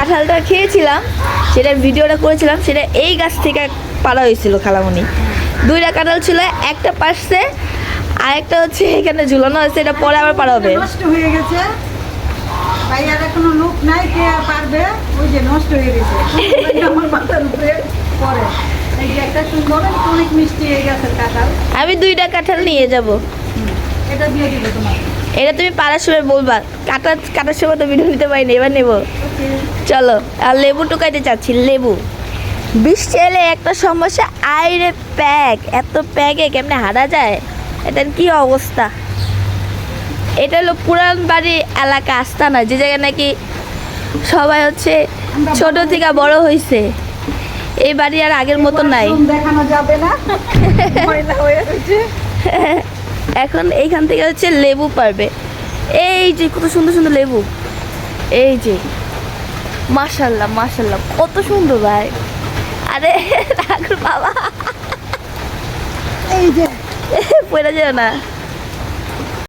কাঁঠালটা খেয়েছিলাম, সেটা ভিডিওটা করেছিলাম, সেটা এই গাছ থেকে পাড়া হয়েছিল খালামণি। 2টা কাঁঠাল ছিল, একটা পারছে আর একটা হচ্ছে এখানে ঝুলানো আছে, এটা পরে আবার পাড়া হবে। নষ্ট হয়ে গেছে ভাইয়ার কোনো লোক নাই, কে আর পারবে? ওই যে নষ্ট হয়ে গেছে আমার মাথার উপরে পরে। এই যে একটা সুন্দর অনেক মিষ্টি হয়ে গেছে কাঁঠাল। আমি 2টা কাঁঠাল নিয়ে যাব। এটা দিয়ে দিব তোমাকে। এটা তুমি পাড়ার সময় বলবা, কাটার সময় তো ভিডিও নিতে পারিনি, এবার নেবো। ওকে। চলো, আর লেবু টুকাইতে চাচ্ছি, লেবু। বৃষ্টি এলে একটা সমস্যা, আইরে প্যাক, এত প্যাকে কেমনে হারা যায়, এটার কি অবস্থা। এটা হলো পুরান বাড়ি এলাকা, আস্তানা, যে জায়গায় নাকি সবাই হচ্ছে ছোট থেকে বড় হয়েছে। এই বাড়ি আর আগের মতো নাই। বাথরুম দেখানো যাবে না, ময়লা হয়ে রয়েছে। এখন এইখান থেকে হচ্ছে লেবু পারবে। এই যে কত সুন্দর সুন্দর লেবু, এই যে মাশাল্লাহ মাশাল্লাহ, কত সুন্দর ভাই। আরে রাখুন বাবা, এই যে পড়ে যেও না।